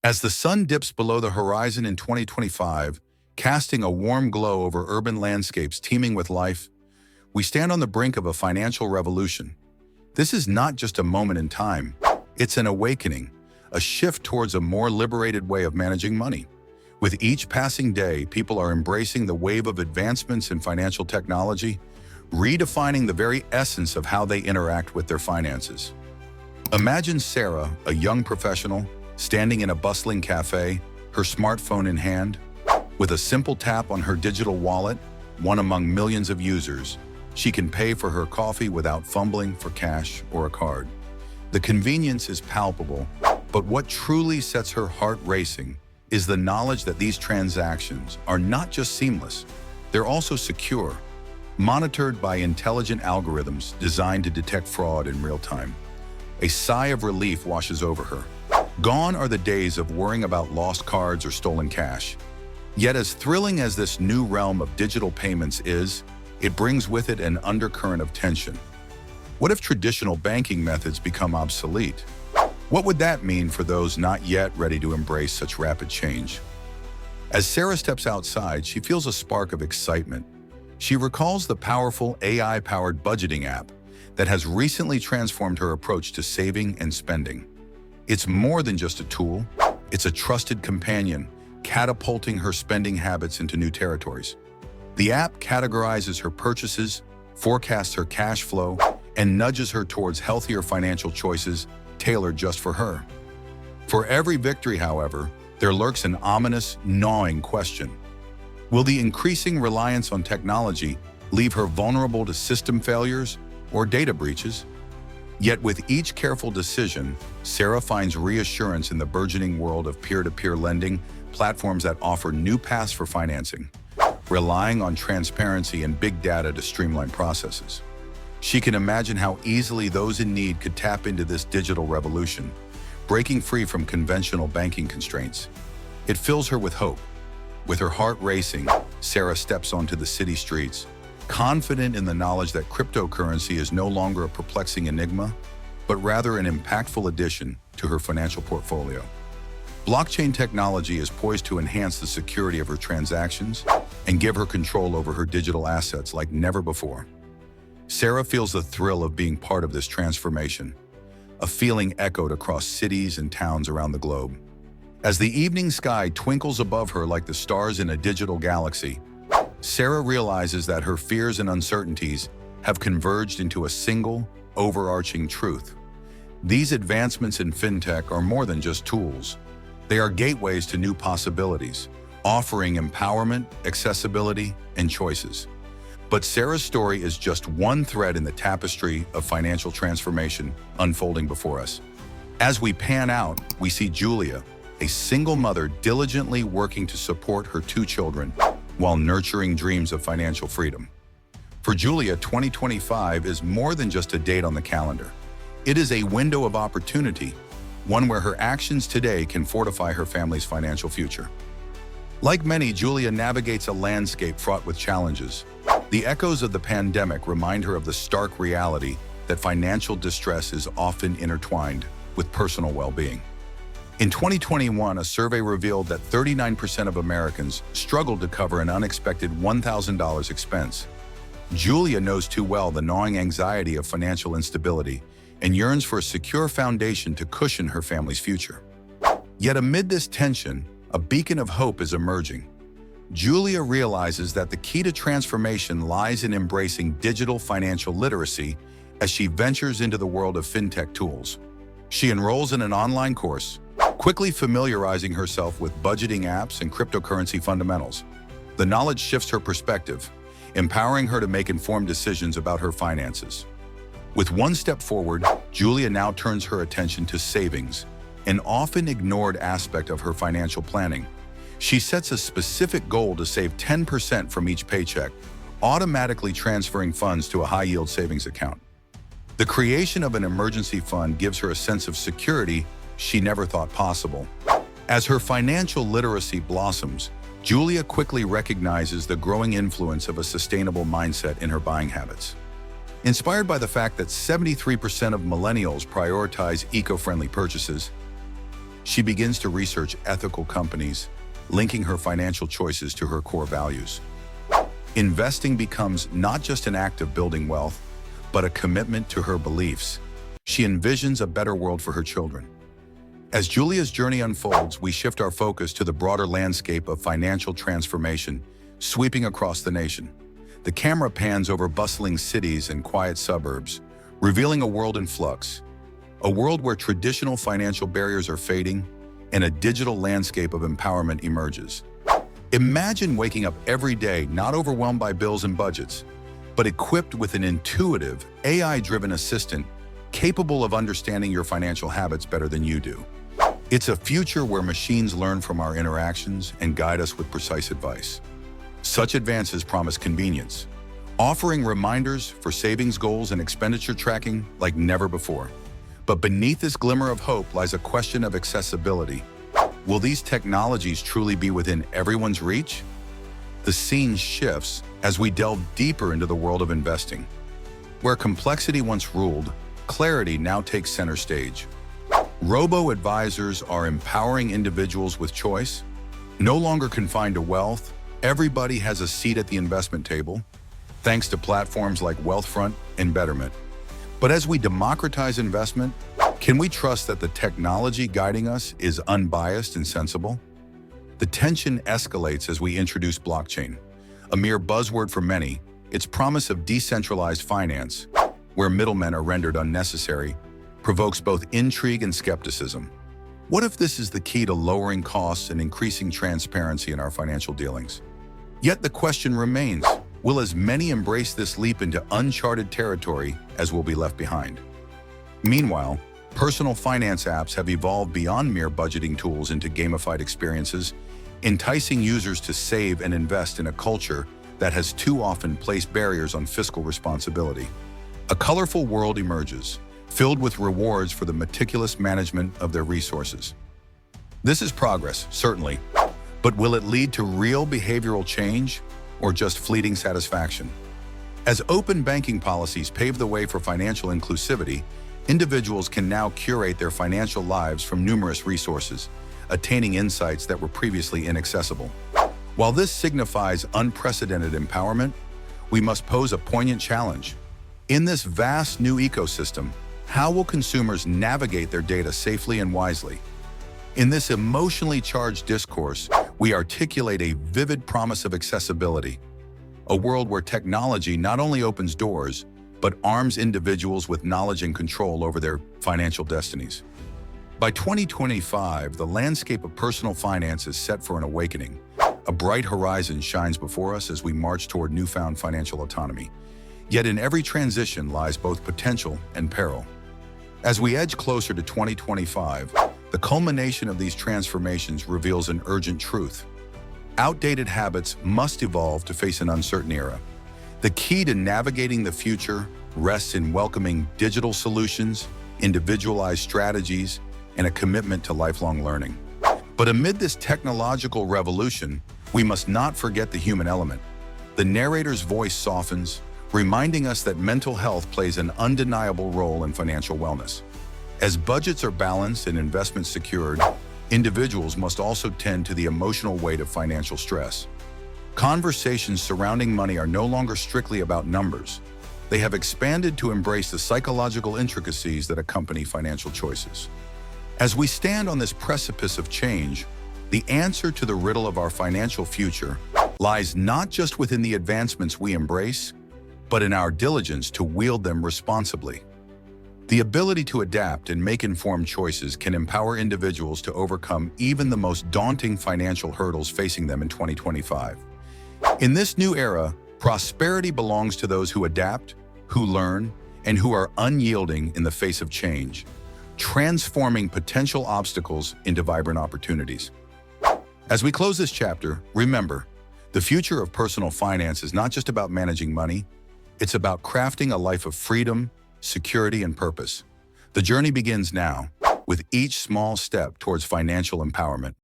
As the sun dips below the horizon in 2025, casting a warm glow over urban landscapes teeming with life, we stand on the brink of a financial revolution. This is not just a moment in time, it's an awakening, a shift towards a more liberated way of managing money. With each passing day, people are embracing the wave of advancements in financial technology, redefining the very essence of how they interact with their finances. Imagine Sarah, a young professional, standing in a bustling cafe, her smartphone in hand. With a simple tap on her digital wallet, one among millions of users, she can pay for her coffee without fumbling for cash or a card. The convenience is palpable, but what truly sets her heart racing is the knowledge that these transactions are not just seamless, they're also secure, monitored by intelligent algorithms designed to detect fraud in real time. A sigh of relief washes over her. Gone are the days of worrying about lost cards or stolen cash. Yet as thrilling as this new realm of digital payments is, it brings with it an undercurrent of tension. What if traditional banking methods become obsolete? What would that mean for those not yet ready to embrace such rapid change? As Sarah steps outside, she feels a spark of excitement. She recalls the powerful AI-powered budgeting app that has recently transformed her approach to saving and spending. It's more than just a tool, it's a trusted companion, catapulting her spending habits into new territories. The app categorizes her purchases, forecasts her cash flow, and nudges her towards healthier financial choices tailored just for her. For every victory, however, there lurks an ominous, gnawing question. Will the increasing reliance on technology leave her vulnerable to system failures or data breaches? Yet with each careful decision, Sarah finds reassurance in the burgeoning world of peer-to-peer lending, platforms that offer new paths for financing, relying on transparency and big data to streamline processes. She can imagine how easily those in need could tap into this digital revolution, breaking free from conventional banking constraints. It fills her with hope. With her heart racing, Sarah steps onto the city streets, confident in the knowledge that cryptocurrency is no longer a perplexing enigma, but rather an impactful addition to her financial portfolio. Blockchain technology is poised to enhance the security of her transactions and give her control over her digital assets like never before. Sarah feels the thrill of being part of this transformation, a feeling echoed across cities and towns around the globe. As the evening sky twinkles above her like the stars in a digital galaxy, Sarah realizes that her fears and uncertainties have converged into a single, overarching truth. These advancements in fintech are more than just tools. They are gateways to new possibilities, offering empowerment, accessibility, and choices. But Sarah's story is just one thread in the tapestry of financial transformation unfolding before us. As we pan out, we see Julia, a single mother diligently working to support her two children while nurturing dreams of financial freedom. For Julia, 2025 is more than just a date on the calendar. It is a window of opportunity, one where her actions today can fortify her family's financial future. Like many, Julia navigates a landscape fraught with challenges. The echoes of the pandemic remind her of the stark reality that financial distress is often intertwined with personal well-being. In 2021, a survey revealed that 39% of Americans struggled to cover an unexpected $1,000 expense. Julia knows too well the gnawing anxiety of financial instability and yearns for a secure foundation to cushion her family's future. Yet amid this tension, a beacon of hope is emerging. Julia realizes that the key to transformation lies in embracing digital financial literacy as she ventures into the world of fintech tools. She enrolls in an online course, quickly familiarizing herself with budgeting apps and cryptocurrency fundamentals. The knowledge shifts her perspective, empowering her to make informed decisions about her finances. With one step forward, Julia now turns her attention to savings, an often ignored aspect of her financial planning. She sets a specific goal to save 10% from each paycheck, automatically transferring funds to a high-yield savings account. The creation of an emergency fund gives her a sense of security she never thought possible. As her financial literacy blossoms, Julia quickly recognizes the growing influence of a sustainable mindset in her buying habits. Inspired by the fact that 73% of millennials prioritize eco-friendly purchases, She begins to research ethical companies, linking her financial choices to her core values. Investing becomes not just an act of building wealth, but a commitment to her beliefs. She envisions a better world for her children. As Julia's journey unfolds, we shift our focus to the broader landscape of financial transformation sweeping across the nation. The camera pans over bustling cities and quiet suburbs, revealing a world in flux. A world where traditional financial barriers are fading and a digital landscape of empowerment emerges. Imagine waking up every day not overwhelmed by bills and budgets, but equipped with an intuitive, AI-driven assistant capable of understanding your financial habits better than you do. It's a future where machines learn from our interactions and guide us with precise advice. Such advances promise convenience, offering reminders for savings goals and expenditure tracking like never before. But beneath this glimmer of hope lies a question of accessibility. Will these technologies truly be within everyone's reach? The scene shifts as we delve deeper into the world of investing. Where complexity once ruled, clarity now takes center stage. Robo-advisors are empowering individuals with choice. No longer confined to wealth, everybody has a seat at the investment table, thanks to platforms like Wealthfront and Betterment. But as we democratize investment, can we trust that the technology guiding us is unbiased and sensible? The tension escalates as we introduce blockchain, a mere buzzword for many. Its promise of decentralized finance, where middlemen are rendered unnecessary, provokes both intrigue and skepticism. What if this is the key to lowering costs and increasing transparency in our financial dealings? Yet the question remains, will as many embrace this leap into uncharted territory as will be left behind? Meanwhile, personal finance apps have evolved beyond mere budgeting tools into gamified experiences, enticing users to save and invest in a culture that has too often placed barriers on fiscal responsibility. A colorful world emerges, filled with rewards for the meticulous management of their resources. This is progress, certainly, but will it lead to real behavioral change or just fleeting satisfaction? As open banking policies pave the way for financial inclusivity, individuals can now curate their financial lives from numerous resources, attaining insights that were previously inaccessible. While this signifies unprecedented empowerment, we must pose a poignant challenge. In this vast new ecosystem, how will consumers navigate their data safely and wisely? In this emotionally charged discourse, we articulate a vivid promise of accessibility, a world where technology not only opens doors, but arms individuals with knowledge and control over their financial destinies. By 2025, the landscape of personal finance is set for an awakening. A bright horizon shines before us as we march toward newfound financial autonomy. Yet in every transition lies both potential and peril. As we edge closer to 2025, the culmination of these transformations reveals an urgent truth. Outdated habits must evolve to face an uncertain era. The key to navigating the future rests in welcoming digital solutions, individualized strategies, and a commitment to lifelong learning. But amid this technological revolution, we must not forget the human element. The narrator's voice softens, reminding us that mental health plays an undeniable role in financial wellness. As budgets are balanced and investments secured, individuals must also tend to the emotional weight of financial stress. Conversations surrounding money are no longer strictly about numbers. They have expanded to embrace the psychological intricacies that accompany financial choices. As we stand on this precipice of change, the answer to the riddle of our financial future lies not just within the advancements we embrace, but in our diligence to wield them responsibly. The ability to adapt and make informed choices can empower individuals to overcome even the most daunting financial hurdles facing them in 2025. In this new era, prosperity belongs to those who adapt, who learn, and who are unyielding in the face of change, transforming potential obstacles into vibrant opportunities. As we close this chapter, remember, the future of personal finance is not just about managing money, it's about crafting a life of freedom, security, and purpose. The journey begins now, with each small step towards financial empowerment.